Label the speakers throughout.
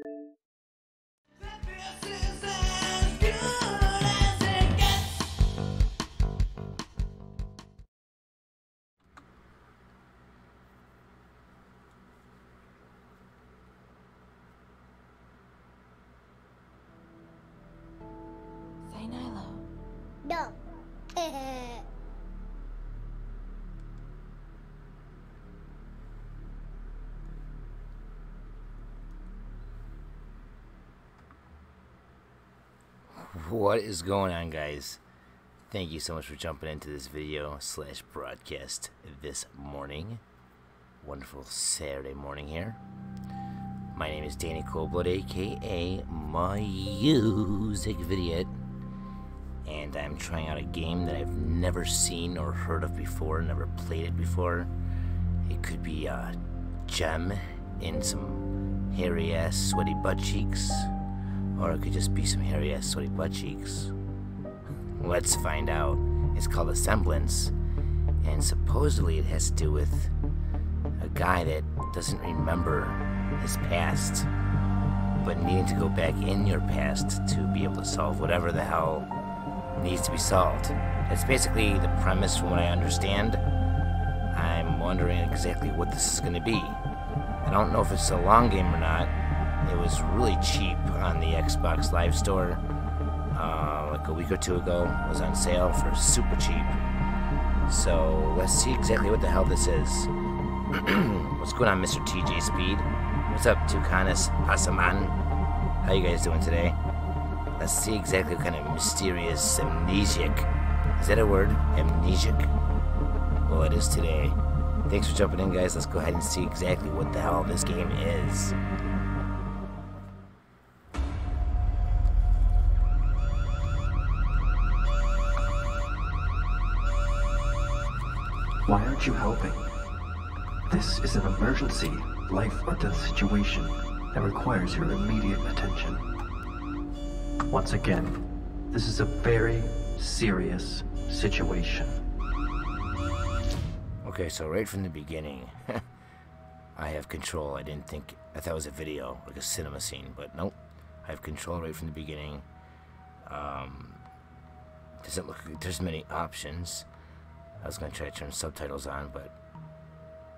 Speaker 1: Say Nilo.
Speaker 2: No.
Speaker 3: What is going on, guys? Thank you so much for jumping into this video / broadcast this morning. Wonderful Saturday morning here. My name is Danny Coldblood, aka Music Vidiot, and I'm trying out a game that I've never seen or heard of before, never played it before. It could be a gem in some hairy ass sweaty butt cheeks, or it could just be some hairy ass sweaty butt cheeks. Let's find out. It's called Asemblance, and supposedly it has to do with a guy that doesn't remember his past, but needing to go back in your past to be able to solve whatever the hell needs to be solved. That's basically the premise from what I understand. I'm wondering exactly what this is going to be. I don't know if it's a long game or not. It was really cheap on the Xbox Live Store like a week or two ago. It was on sale for super cheap. So let's see exactly what the hell this is. What's going on, Mr. TJ Speed? What's up, Tucanis Pasaman? How you guys doing today? Let's see exactly what kind of mysterious amnesiac. Is that a word? Amnesiac? Well, it is today. Thanks for jumping in, guys. Let's go ahead and see exactly what the hell this game is.
Speaker 4: Why aren't you helping? This is an emergency, life or death situation that requires your immediate attention. Once again, this is a very serious situation.
Speaker 3: Okay, so right from the beginning, I have control. I thought it was a video, like a cinema scene, but nope. I have control right from the beginning. Doesn't look like there's many options. I was going to try to turn subtitles on, but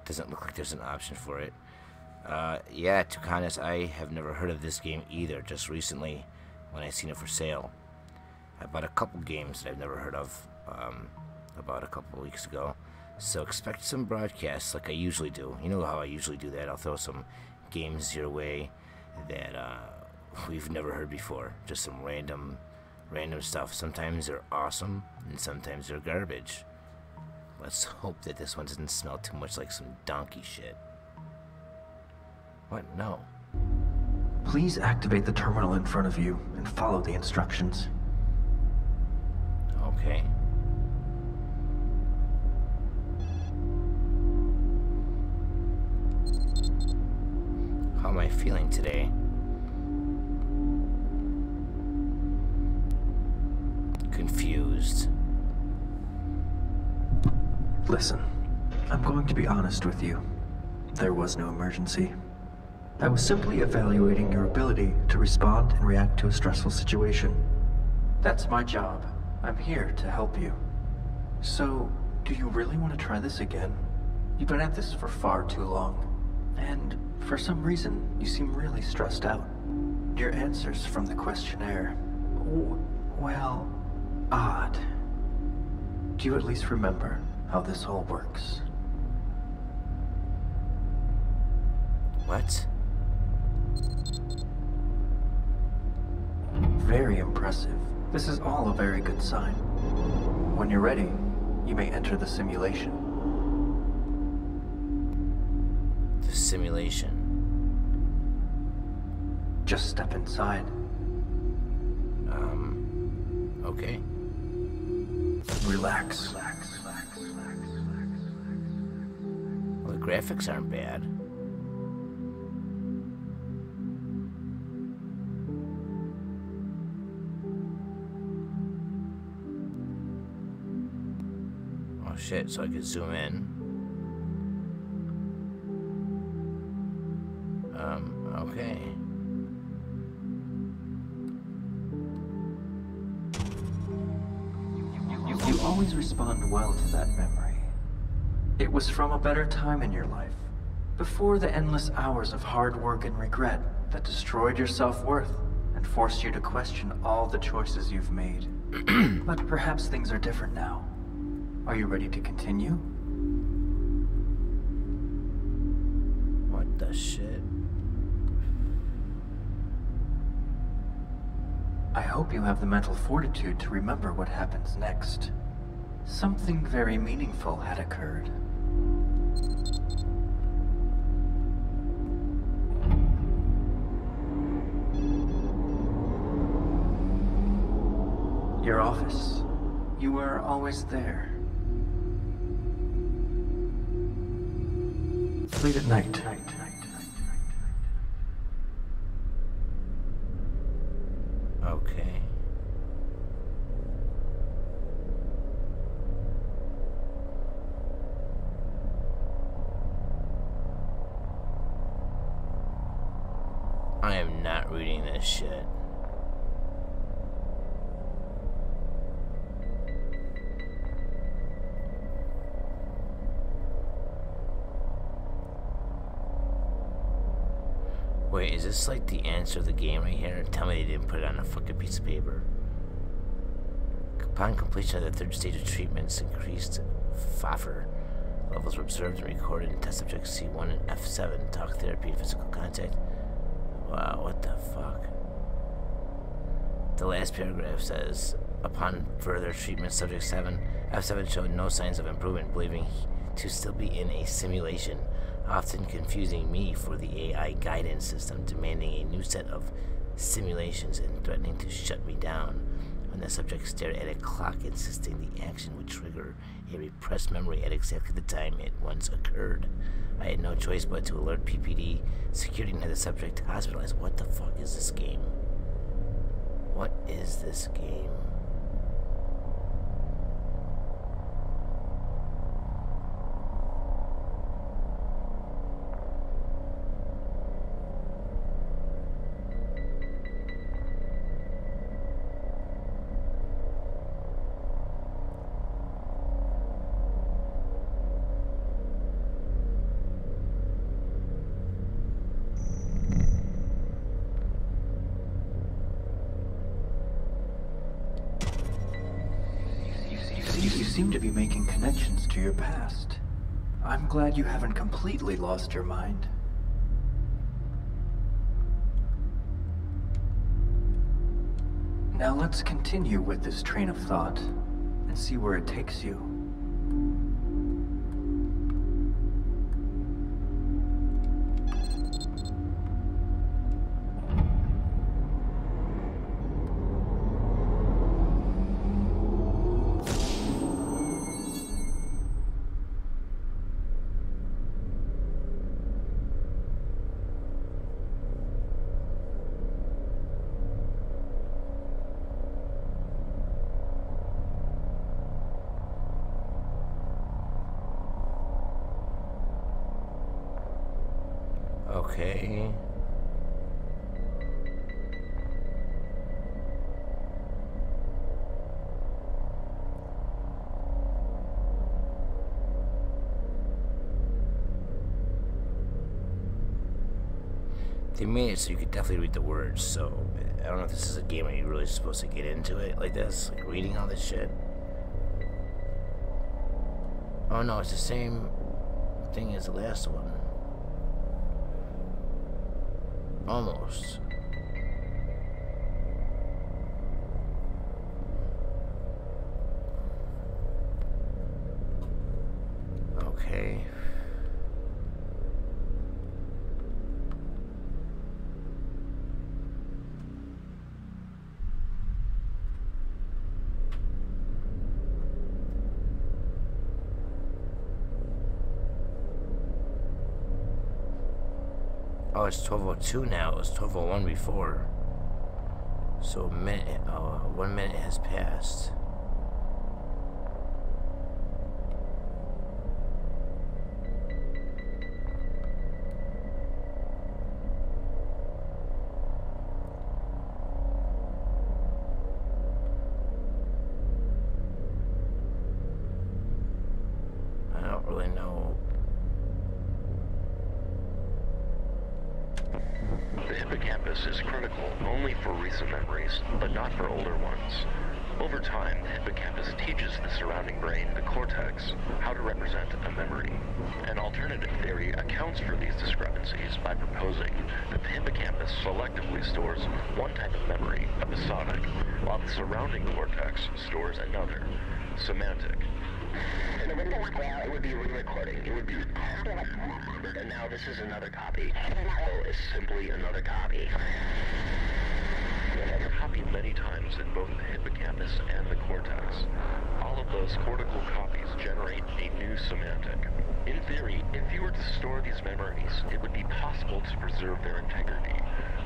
Speaker 3: doesn't look like there's an option for it. Yeah, to be honest, I have never heard of this game either, just recently when I seen it for sale. I bought a couple games that I've never heard of about a couple weeks ago. So expect some broadcasts like I usually do. You know how I usually do that. I'll throw some games your way that we've never heard before. Just some random stuff. Sometimes they're awesome, and sometimes they're garbage. Let's hope that this one doesn't smell too much like some donkey shit. What? No.
Speaker 4: Please activate the terminal in front of you and follow the instructions.
Speaker 3: Okay. How am I feeling today? Confused.
Speaker 4: Listen, I'm going to be honest with you. There was no emergency. I was simply evaluating your ability to respond and react to a stressful situation. That's my job. I'm here to help you. So, do you really want to try this again? You've been at this for far too long. And, for some reason, you seem really stressed out. Your answers from the questionnaire, well, odd. Do you at least remember how this all works?
Speaker 3: What?
Speaker 4: Very impressive. This is all a very good sign. When you're ready, you may enter the simulation.
Speaker 3: The simulation.
Speaker 4: Just step inside.
Speaker 3: Okay.
Speaker 4: Relax.
Speaker 3: Well, the graphics aren't bad. Oh shit, so I could zoom in. Okay.
Speaker 4: always respond well to that memory. It was from a better time in your life, before the endless hours of hard work and regret that destroyed your self-worth and forced you to question all the choices you've made. But perhaps things are different now. Are you ready to continue?
Speaker 3: What the shit?
Speaker 4: I hope you have the mental fortitude to remember what happens next. Something very meaningful had occurred. Your office. You were always there. Late at night.
Speaker 3: Okay. I am not reading this shit. Wait, is this like the answer of the game right here? Tell me they didn't put it on a fucking piece of paper. Upon completion of the third stage of treatments, increased FOFR levels were observed and recorded in test subjects C1 and F7, talk therapy and physical contact. Wow, what the fuck? The last paragraph says, upon further treatment, subject F7 showed no signs of improvement, believing to still be in a simulation, often confusing me for the AI guidance system, demanding a new set of simulations and threatening to shut me down. When the subject stared at a clock, insisting the action would trigger a repressed memory at exactly the time it once occurred. I had no choice but to alert PPD security and had the subject hospitalized. What the fuck is this game? What is this game?
Speaker 4: You seem to be making connections to your past. I'm glad you haven't completely lost your mind. Now let's continue with this train of thought and see where it takes you.
Speaker 3: Okay. They made it so you could definitely read the words, so I don't know if this is a game where you're really supposed to get into it like this, like reading all this shit. Oh no, it's the same thing as the last one. Almost. Okay. Oh, it's 12:02 now. It was 12:01 before. So 1 minute has passed.
Speaker 1: hippocampus is critical only for recent memories, but not for older ones. Over time, the hippocampus teaches the surrounding brain, the cortex, how to represent a memory. An alternative theory accounts for these discrepancies by proposing that the hippocampus selectively stores one type of memory, episodic, while the surrounding cortex stores another, semantic. And it wouldn't work well, it would be re-recording. It would be remembered, and now this is another copy. Oh, it's simply another copy. And copied many times in both the hippocampus and the cortex. All of those cortical copies generate a new semantic. In theory, if you were to store these memories, it would be possible to preserve their integrity.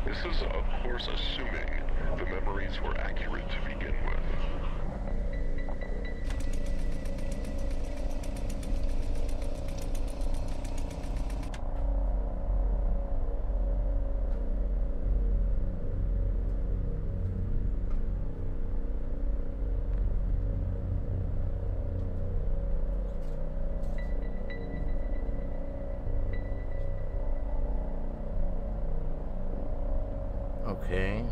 Speaker 1: This is, of course, assuming the memories were accurate to begin with.
Speaker 3: Okay.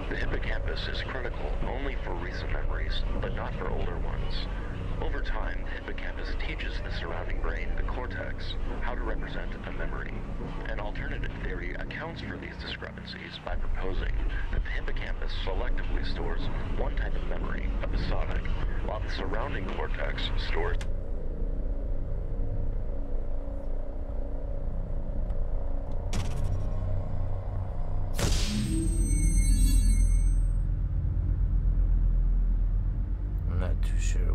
Speaker 1: The hippocampus is critical only for recent memories, but not for older ones. Over time, the hippocampus teaches the surrounding brain, the cortex, how to represent a memory. An alternative theory accounts for these discrepancies by proposing that the hippocampus selectively stores one type of memory, episodic, while the surrounding cortex stores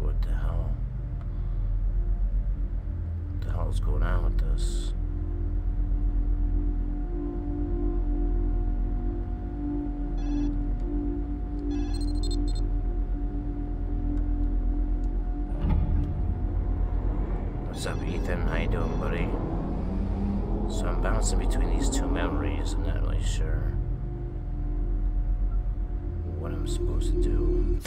Speaker 3: what the hell is going on with this? What's up, Ethan? How you doing, buddy? So I'm bouncing between these two memories. I'm not really sure what I'm supposed to do.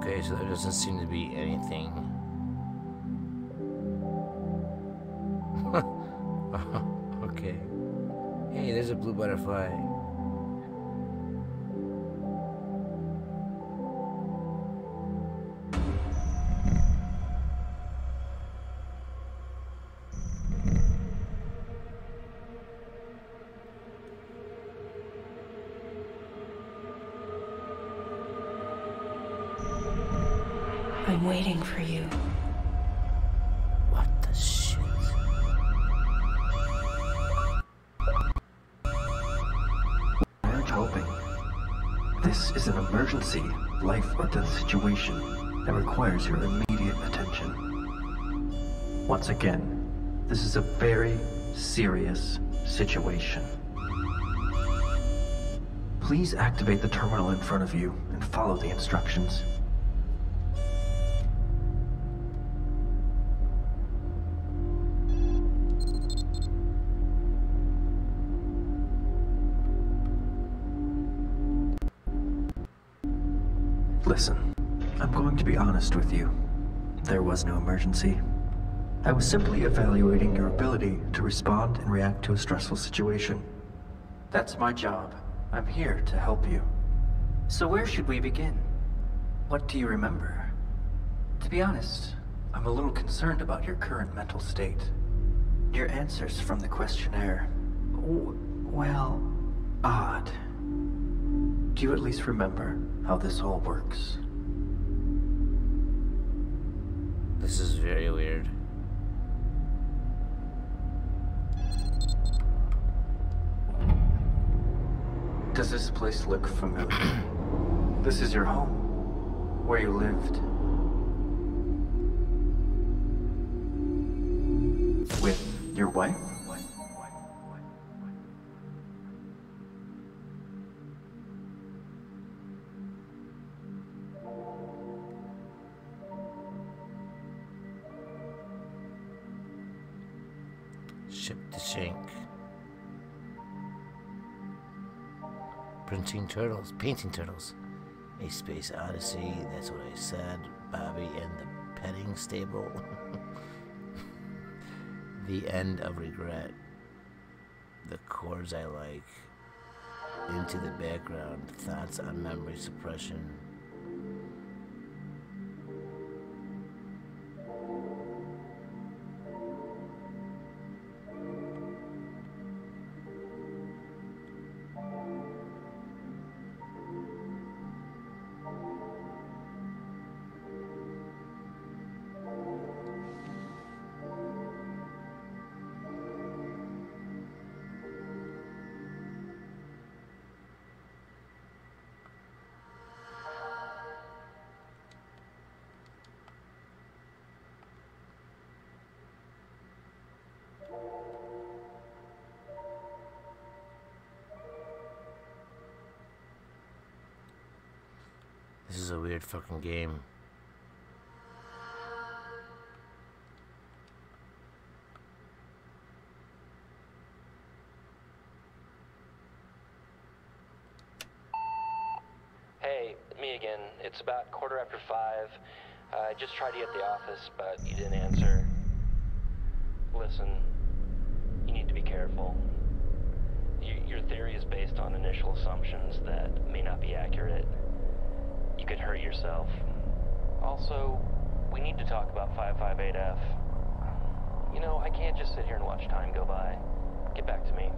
Speaker 3: Okay, so there doesn't seem to be anything. Okay. Hey, there's a blue butterfly.
Speaker 2: I'm waiting for you.
Speaker 3: What the shit?
Speaker 4: Aren't hoping. This is an emergency, life or death situation that requires your immediate attention. Once again, this is a very serious situation. Please activate the terminal in front of you and follow the instructions. Listen, I'm going to be honest with you. There was no emergency. I was simply evaluating your ability to respond and react to a stressful situation. That's my job. I'm here to help you. So where should we begin? What do you remember? To be honest, I'm a little concerned about your current mental state. Your answers from the questionnaire, well, odd. Do you at least remember how this all works? Does this place look familiar? This is your home, where you lived. With your wife?
Speaker 3: Ship to Shank. Painting turtles. A space odyssey, that's what I said. Bobby and the petting stable. The end of regret. The chords I like. Into the background. Thoughts on memory suppression. This is a weird fucking game.
Speaker 5: Hey, me again. It's about 5:15. I just tried you at the office, but you didn't answer. Listen, you need to be careful. Your theory is based on initial assumptions that may not be accurate. You could hurt yourself. Also, we need to talk about 558F. You know, I can't just sit here and watch time go by. Get back to me.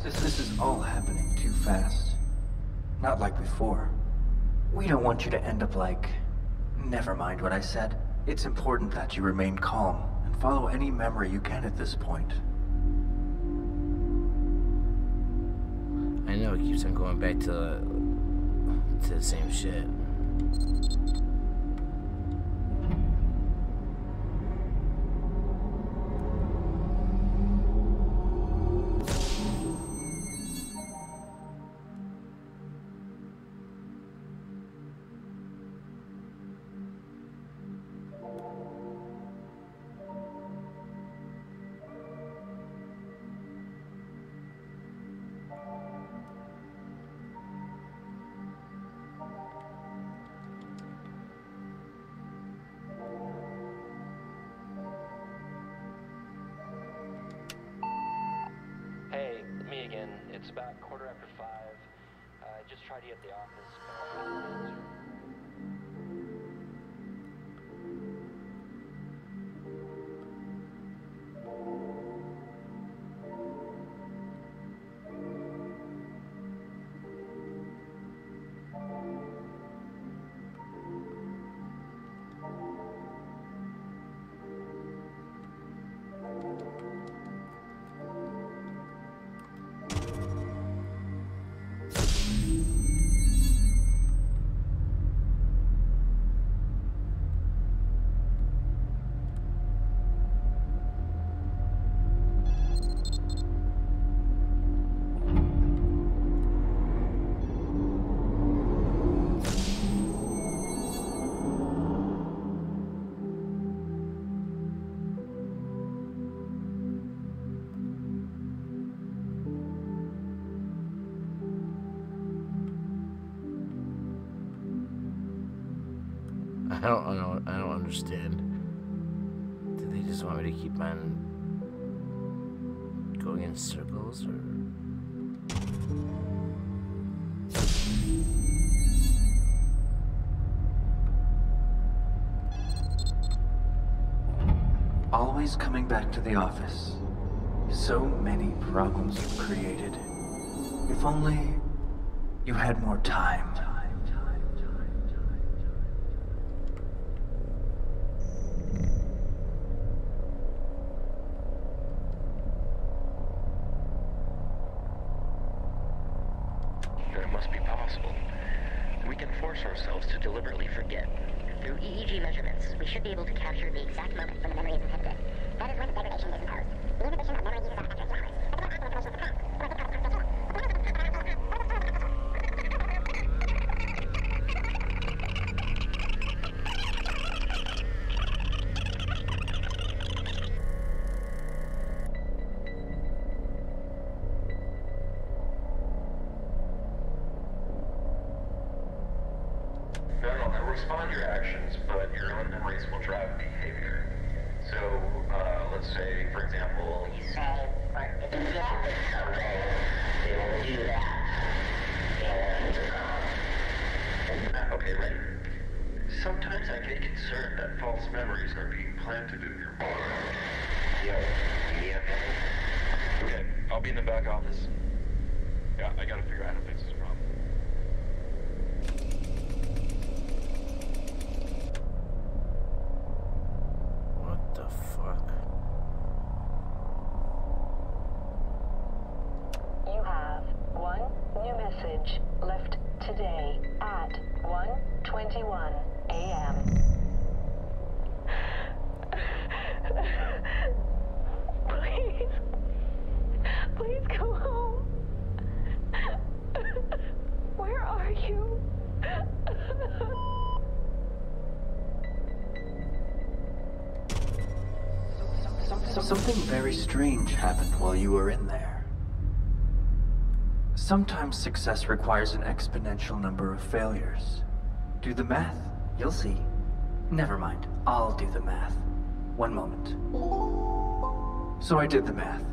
Speaker 4: This is all happening too fast. Not like before. We don't want you to end up like... Never mind what I said. It's important that you remain calm and follow any memory you can at this point.
Speaker 3: I know it keeps on going back to the same shit.
Speaker 5: Me again. It's about 5:15. I just tried you at the office, but you didn't answer. I don't understand. Do they just want me to keep on going in circles, or?
Speaker 4: Always coming back to the office. So many problems you created. If only you had more time.
Speaker 1: to deliberately forget.
Speaker 6: Through EEG measurements, we should be able to capture the exact moment when the memory is inhibited. That is when the degradation is imposed. The inhibition of memory uses after 3 hours. But the maximum information is the
Speaker 1: They'll respond to your actions, but your own memories will drive behavior. So, let's say, for example, you say, if you get with something, they will do that. Okay, ready? Sometimes I get concerned that false memories are being planted in your mind. Yep. Okay, I'll be in the back office. Yeah, I gotta figure out how to fix this problem.
Speaker 3: What the fuck?
Speaker 2: You have one new message left today at 1:21 a.m. Please come home. Where are you?
Speaker 4: Something very strange happened while you were in there. Sometimes success requires an exponential number of failures. Do the math. You'll see. Never mind. I'll do the math. One moment. So I did the math,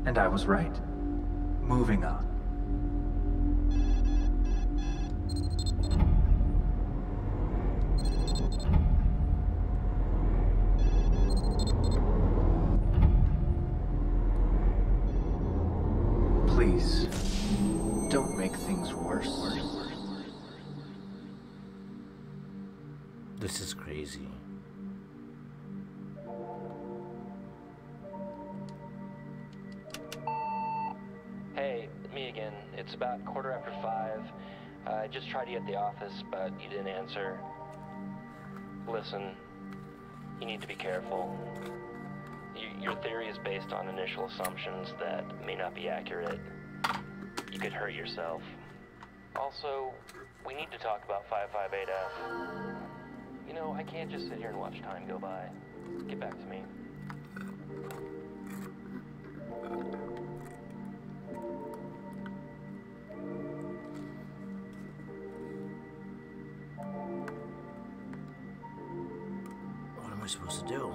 Speaker 4: and I was right. Moving on. Please, don't make things worse.
Speaker 3: This is crazy.
Speaker 5: Hey, me again. It's about 5:15. I just tried you at the office, but you didn't answer. Listen, you need to be careful. Your theory is based on initial assumptions that may not be accurate. You could hurt yourself. Also, we need to talk about 558F. You know, I can't just sit here and watch time go by. Get back to me.
Speaker 3: What am I supposed to do?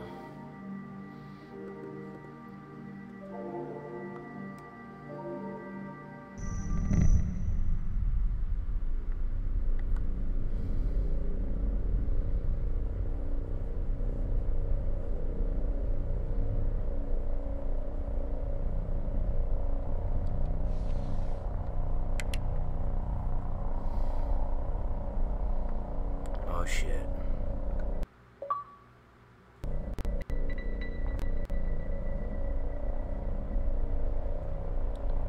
Speaker 3: Oh shit.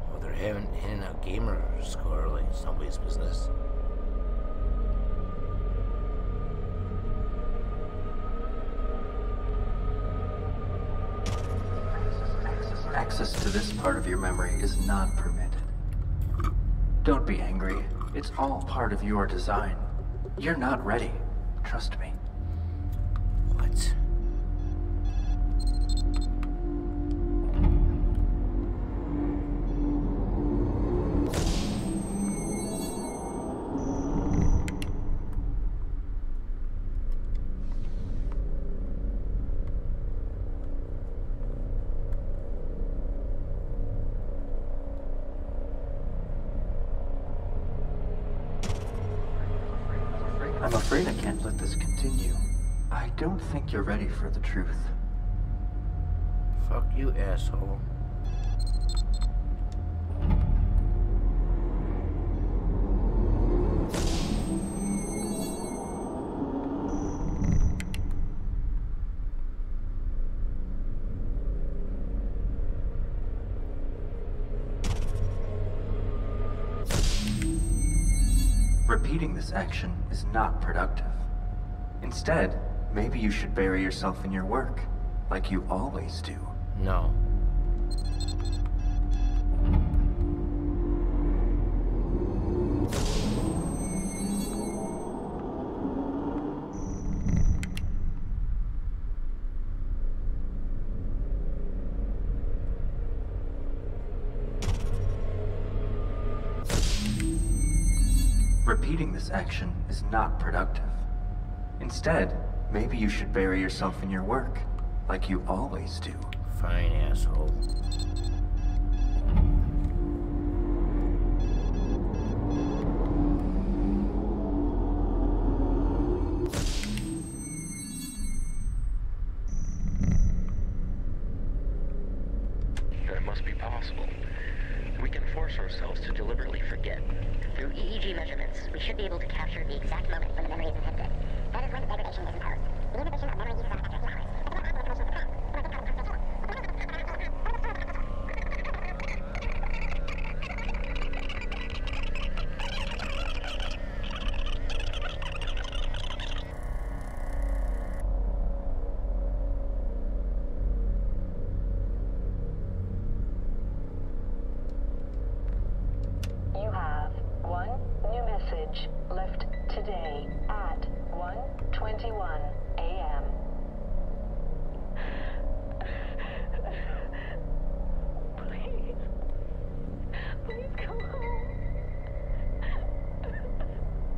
Speaker 3: Well, they're having in a gamer score like it's nobody's business.
Speaker 4: Access to this part of your memory is not permitted. Don't be angry. It's all part of your design. You're not ready. Trust me.
Speaker 3: What?
Speaker 4: I'm afraid I can't let this continue. I don't think you're ready for the truth.
Speaker 3: Fuck you, asshole.
Speaker 4: Repeating this action is not productive. Instead, maybe you should bury yourself in your work, like you always do.
Speaker 3: No.
Speaker 4: Repeating this action is not productive. Instead, maybe you should bury yourself in your work, like you always do.
Speaker 3: Fine, asshole.
Speaker 1: That must be possible. We can force ourselves to deliberately forget.
Speaker 6: Through EEG measurements, we should be able to capture the exact moment when the memory is inhibited. That is when degradation is imposed. The inhibition of memory uses up after 3 hours. But the information is found.
Speaker 2: You have one new message left today at 1:21 a.m. Please. Please come home.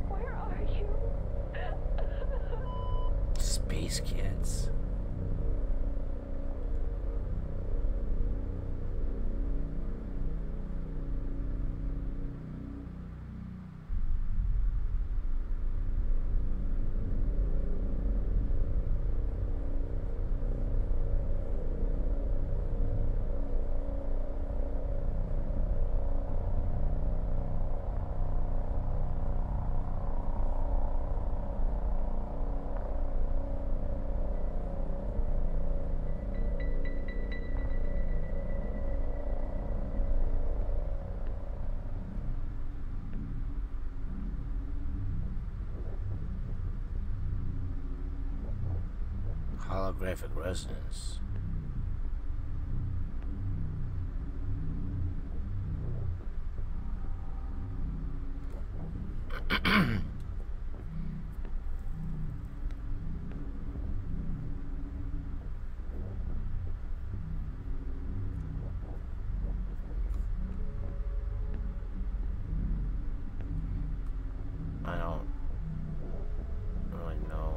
Speaker 2: Where are you?
Speaker 3: Space Cats. Holographic resonance. I don't really know.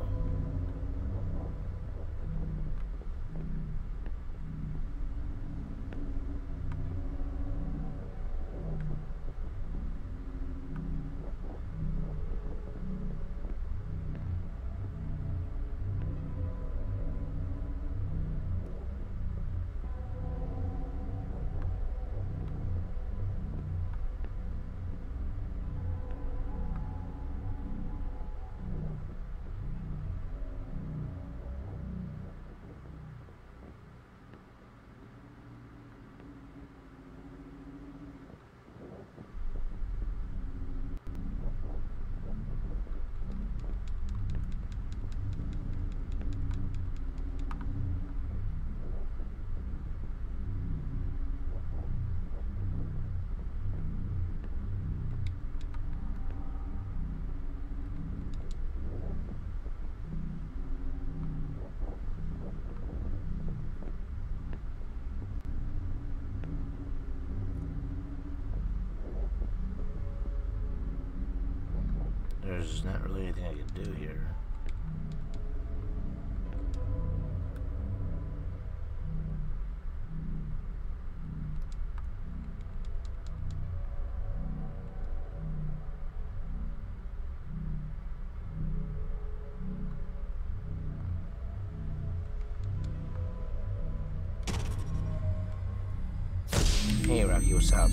Speaker 3: There's not really anything I can do here. Hey Rocky, what's up?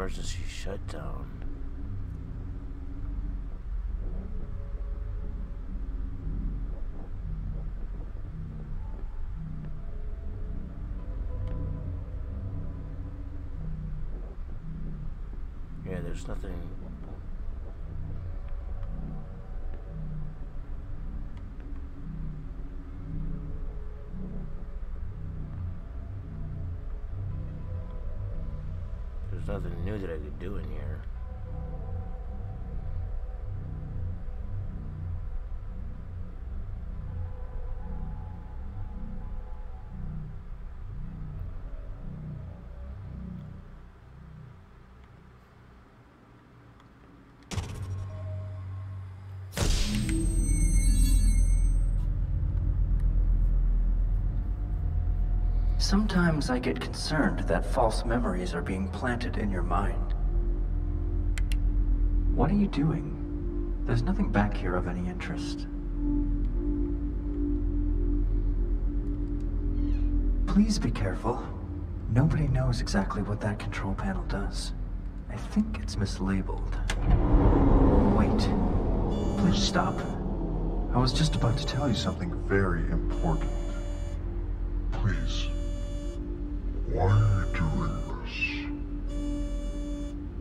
Speaker 3: emergency shutdown. Yeah, there's nothing. There's nothing new that I could do in here.
Speaker 4: Sometimes I get concerned that false memories are being planted in your mind. What are you doing? There's nothing back here of any interest. Please be careful. Nobody knows exactly what that control panel does. I think it's mislabeled. Wait. Please stop.
Speaker 7: I was just about to tell you something very important. Please. Why are you doing this? Give me your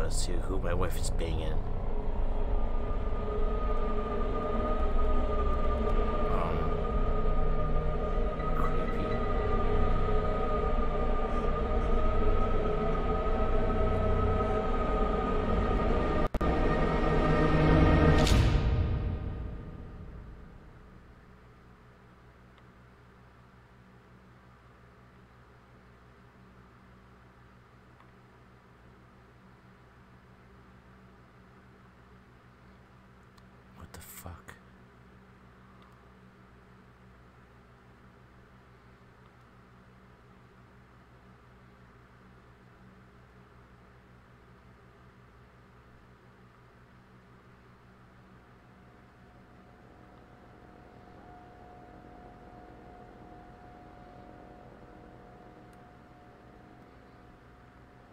Speaker 3: Let's see who my wife is banging. Creepy. What the fuck?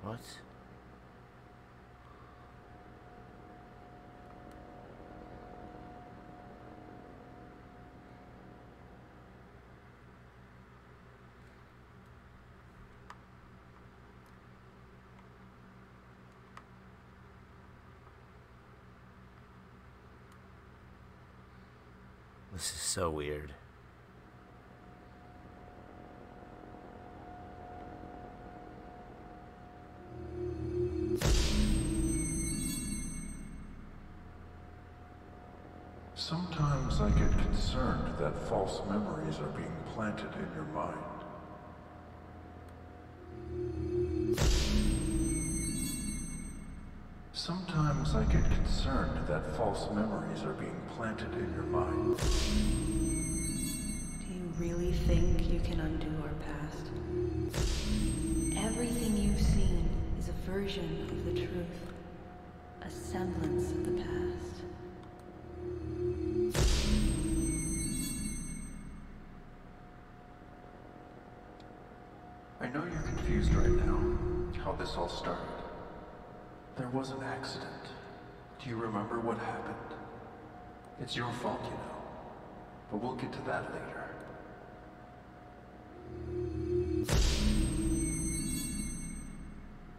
Speaker 3: What? This is so weird.
Speaker 7: Sometimes I get concerned that false memories are being planted in your mind. Sometimes I get concerned that false memories are being planted in your mind.
Speaker 8: Do you really think you can undo our past? Everything you've seen is a version of the truth, a semblance of the past.
Speaker 4: I know you're confused right now, how this all started. There was an accident. Do you remember what happened? It's your fault, you know. But we'll get to that later.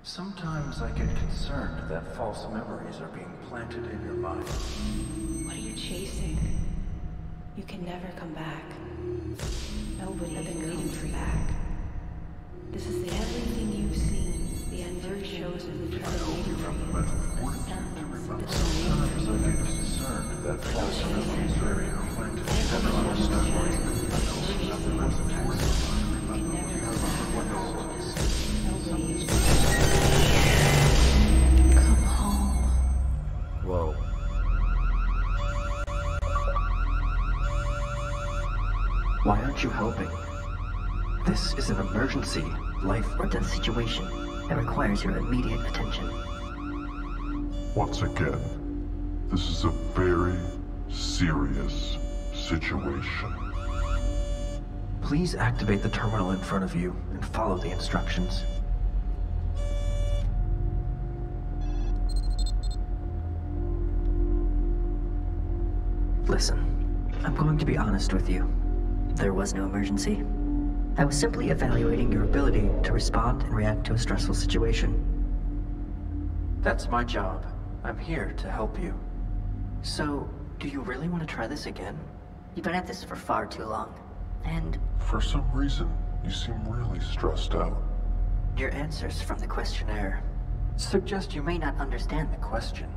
Speaker 4: Sometimes I get concerned that false memories are being planted in your mind.
Speaker 8: What are you chasing? You can never come back. Nobody has been waiting for you back. This is everything you've seen. The end shows of the
Speaker 7: I hope you found the
Speaker 8: truth.
Speaker 7: mental fortitude to remember. Sometimes I get concerned that false memories are being planted in your mind.
Speaker 4: Why aren't you helping? This is an emergency, life or death situation that requires your immediate attention.
Speaker 7: Once again, this is a very serious situation.
Speaker 4: Please activate the terminal in front of you and follow the instructions. Listen, I'm going to be honest with you. There was no emergency. I was simply evaluating your ability to respond and react to a stressful situation. That's my job. I'm here to help you. So, do you really want to try this again?
Speaker 6: You've been at this for far too long. And
Speaker 7: For some reason, you seem really stressed out.
Speaker 4: Your answers from the questionnaire suggest you may not understand the questions.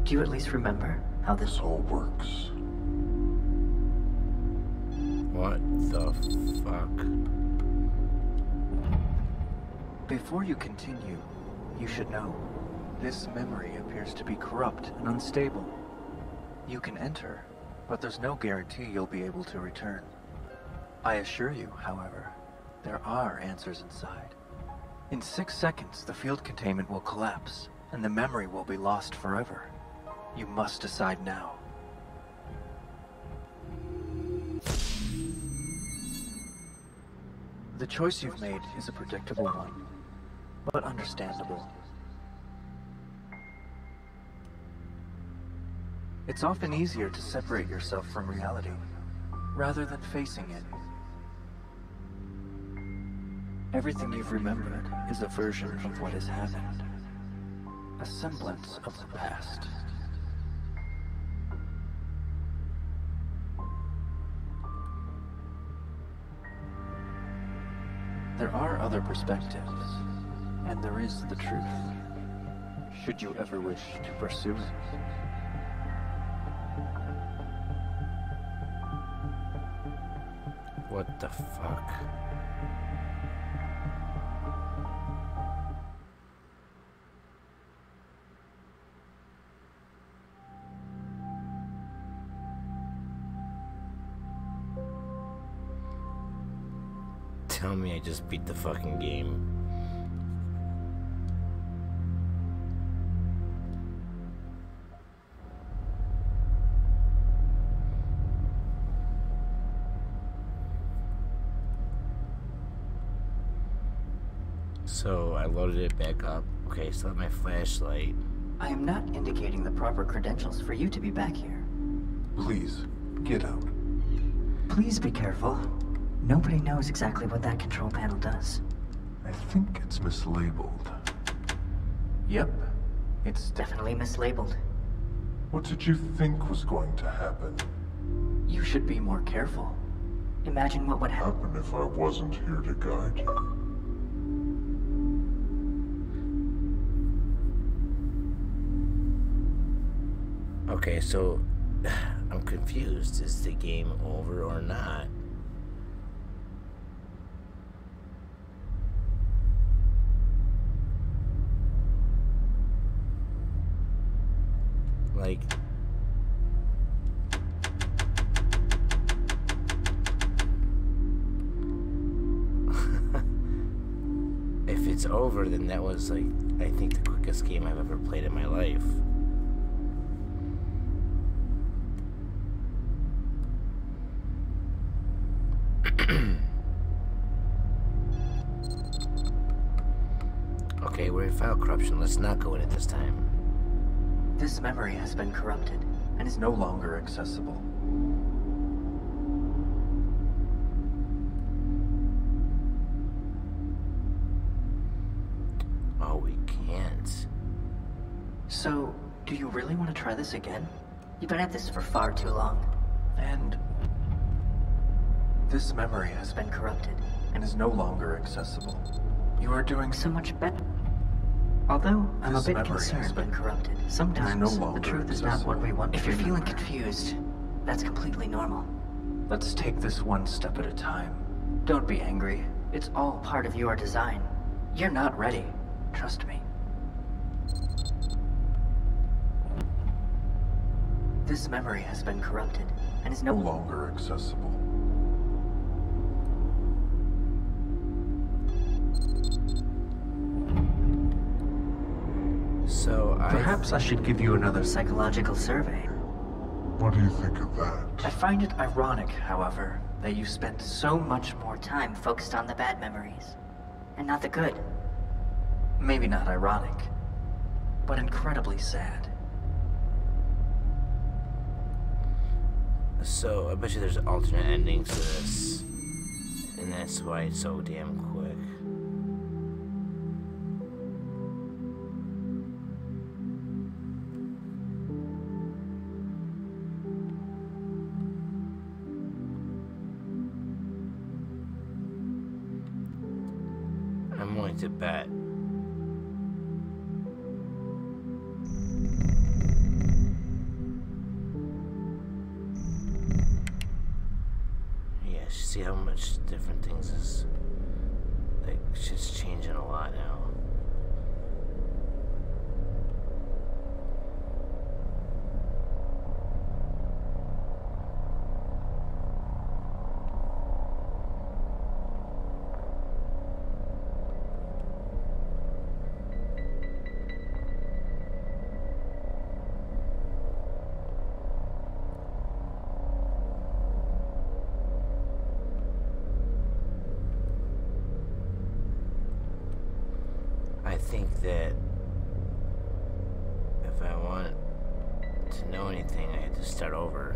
Speaker 4: Do you at least remember how this
Speaker 7: This all works.
Speaker 3: What the fuck?
Speaker 4: Before you continue, you should know, this memory appears to be corrupt and unstable. You can enter, but there's no guarantee you'll be able to return. I assure you, however, there are answers inside. In 6 seconds, the field containment will collapse, and the memory will be lost forever. You must decide now. The choice you've made is a predictable one, but understandable. It's often easier to separate yourself from reality, rather than facing it. Everything you've remembered is a version of what has happened, a semblance of the past. There are other perspectives, and there is the truth, should you ever wish to pursue it.
Speaker 3: What the fuck? Tell me I just beat the fucking game. So I loaded it back up. Okay, still have my flashlight.
Speaker 4: I am not indicating the proper credentials for you to be back here.
Speaker 7: Please, get out.
Speaker 4: Please be careful. Nobody knows exactly what that control panel does.
Speaker 7: I think it's mislabeled.
Speaker 4: Yep, it's definitely mislabeled.
Speaker 7: What did you think was going to happen?
Speaker 4: You should be more careful. Imagine what would happen.
Speaker 7: Happen if I wasn't here to guide you.
Speaker 3: Okay, so I'm confused. Is the game over or not? Like, if it's over, then that was like, I think, the quickest game I've ever played in my life. Okay, we're in file corruption. Let's not go in it this time.
Speaker 4: This memory has been corrupted and is no longer accessible.
Speaker 3: Oh, we can't.
Speaker 4: So, do you really want to try this again?
Speaker 6: you've been at this for far too long.
Speaker 4: And this memory has been corrupted and is no longer accessible. You are doing
Speaker 6: So much better. Although I'm a
Speaker 4: This
Speaker 6: bit
Speaker 4: memory has
Speaker 6: concerned.
Speaker 4: been corrupted.
Speaker 6: Sometimes
Speaker 4: no longer
Speaker 6: the truth is not what we want. If you're feeling confused, that's completely normal.
Speaker 4: Let's take this one step at a time. Don't be angry.
Speaker 6: It's all part of your design.
Speaker 4: You're not ready. Trust me. This memory has been corrupted and is
Speaker 7: No
Speaker 4: no
Speaker 7: longer accessible.
Speaker 4: Perhaps I should give you another psychological survey.
Speaker 7: What do you think of that?
Speaker 4: I find it ironic, however, that you spent so much more
Speaker 6: Time focused on the bad memories, and not the good.
Speaker 4: maybe not ironic, but incredibly sad.
Speaker 3: So, I bet you there's alternate endings to this. And that's why it's so damn quick. I'm willing to bet. Yeah, see how much different things is. Like, shit's changing a lot now. I think that if I want to know anything, I have to start over.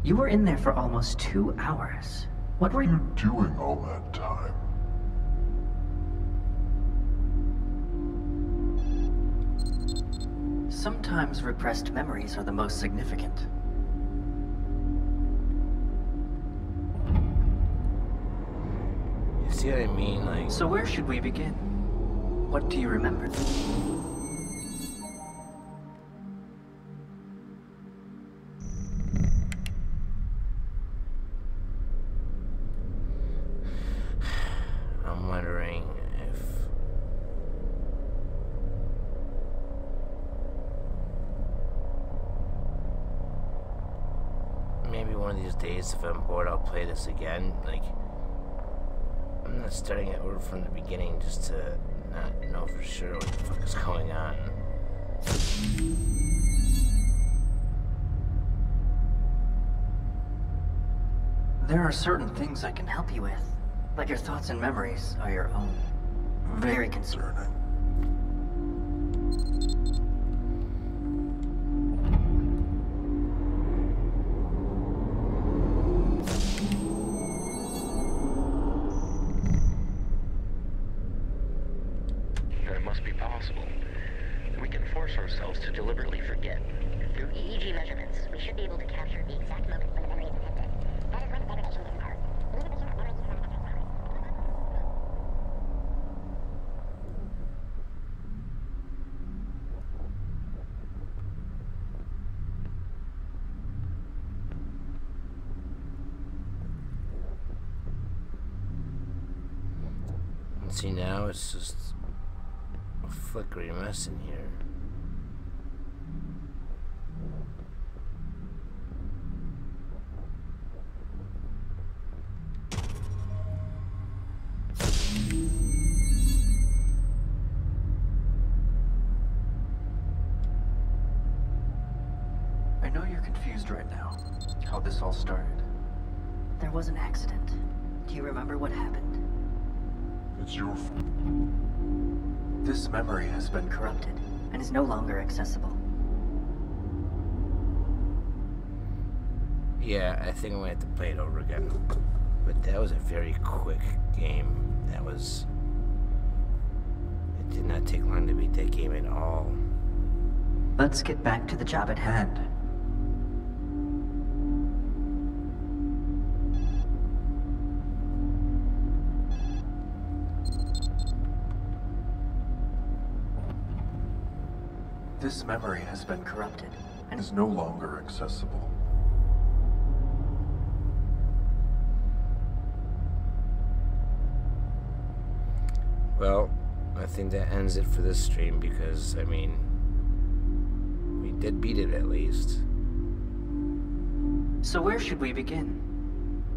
Speaker 4: You were in there for almost 2 hours. What were
Speaker 7: What were
Speaker 4: you...
Speaker 7: you doing all that time?
Speaker 4: Sometimes repressed memories are the most significant.
Speaker 3: You see what I mean? Like,
Speaker 4: So where should we begin? What do you remember?
Speaker 3: I'm wondering if maybe one of these days, if I'm bored, I'll play this again. Like, I'm not starting it over from the beginning just to not know for sure what the fuck is going on.
Speaker 4: There are certain things I can help you with, but your thoughts and memories are your own. Very concerning.
Speaker 1: It must be possible. We can force ourselves to deliberately forget.
Speaker 6: Through EEG measurements, we should be able to capture the exact moment when the memory is inhibited. That is when the degradation is imposed. The inhibition of memory uses on affected memory.
Speaker 3: And see, now it's just a flickering mess in here.
Speaker 4: I know you're confused right now, how this all started.
Speaker 6: There was an accident. Do you remember what happened?
Speaker 7: It's your
Speaker 4: This memory has been
Speaker 6: Corrupted, and is no longer accessible.
Speaker 3: Yeah, I think I'm gonna have to play it over again. But that was a very quick game. That was... It did not take long to beat that game at all.
Speaker 4: Let's get back to the job at hand. This memory has been corrupted and
Speaker 7: is no longer accessible.
Speaker 3: Well, I think that ends it for this stream because, I mean, we did beat it at least.
Speaker 9: So where should we begin?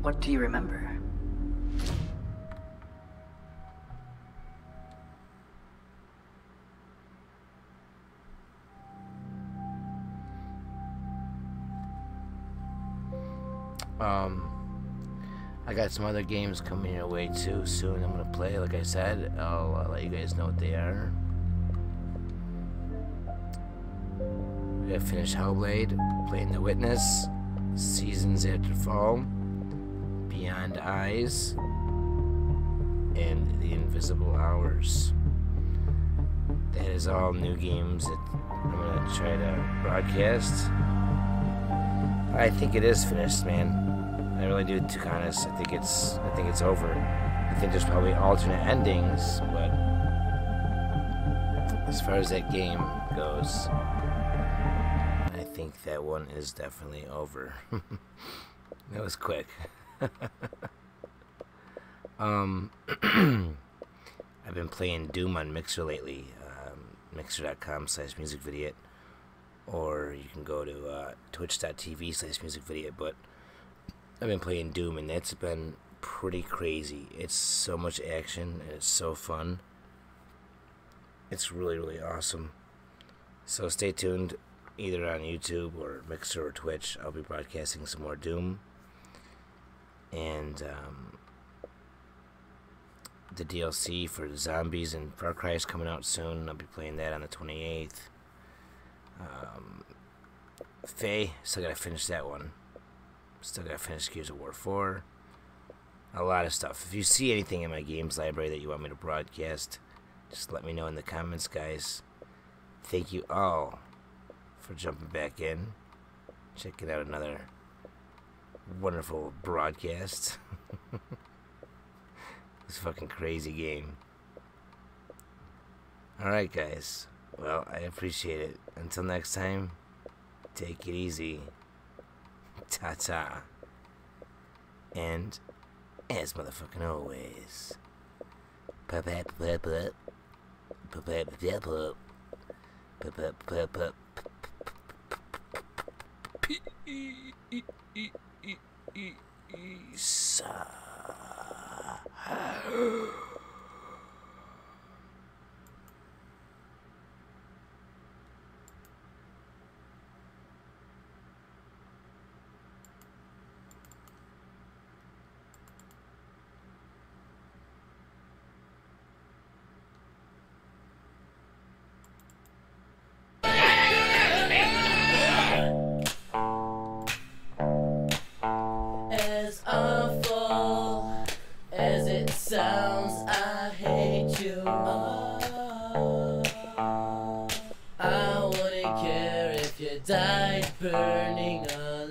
Speaker 9: What do you remember?
Speaker 3: I got some other games coming your way too soon. I'm gonna play. Like I said, I'll let you guys know what they are. We gotta finish Hellblade, playing The Witness, Seasons After Fall, Beyond Eyes, and The Invisible Hours. That is all new games that I'm gonna try to broadcast. I think it is finished, man. I really do, to be honest. I think it's over. I think there's probably alternate endings, but as far as that game goes, I think that one is definitely over. That was quick. I've been playing Doom on Mixer lately. Mixer.com/musicvideot, or you can go to twitch.tv/musicvideot, but I've been playing Doom, and that's been pretty crazy. It's so much action, and it's so fun. It's really, really awesome. So stay tuned, either on YouTube or Mixer or Twitch. I'll be broadcasting some more Doom. And the DLC for the Zombies and Far Cry is coming out soon. I'll be playing that on the 28th. Faye, still gotta finish that one. Still gotta finish Gears of War 4. A lot of stuff. If you see anything in my games library that you want me to broadcast, just let me know in the comments, guys. Thank you all for jumping back in, checking out another wonderful broadcast. This fucking crazy game. Alright, guys. Well, I appreciate it. Until next time, take it easy. Ta-ta. And, as motherfucking always, peace.
Speaker 10: As awful as it sounds, I hate you. I wouldn't care if you died burning alive.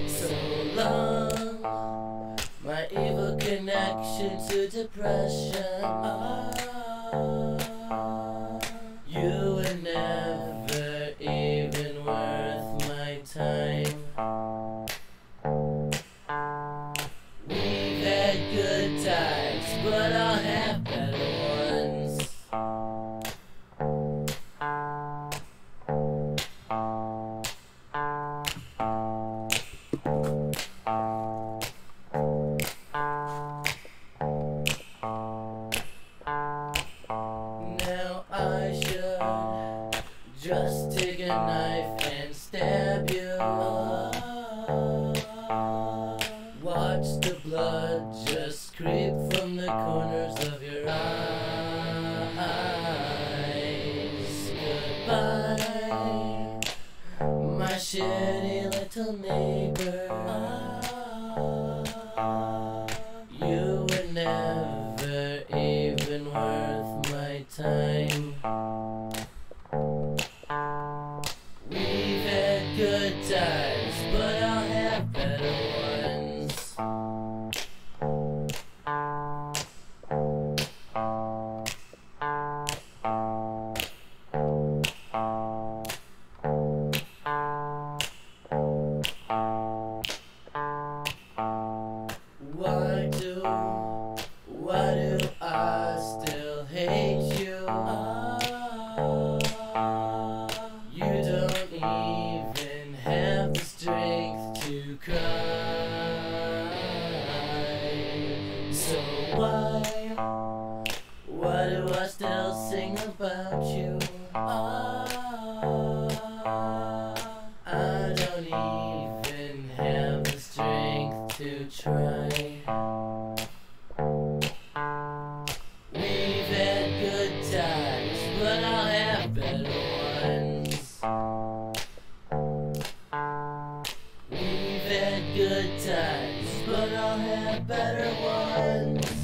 Speaker 10: So long, my evil connection to depression. You were never even worth my time. We've had good times, but I'll have better ones. Now I should just take a knife and stab you. Watch the blood just creep from the corners of your eyes. Goodbye, my shitty little neighbor. You were never even worth my time. We've had good times, but I'll have better ones. Why do good times, but I'll have better ones.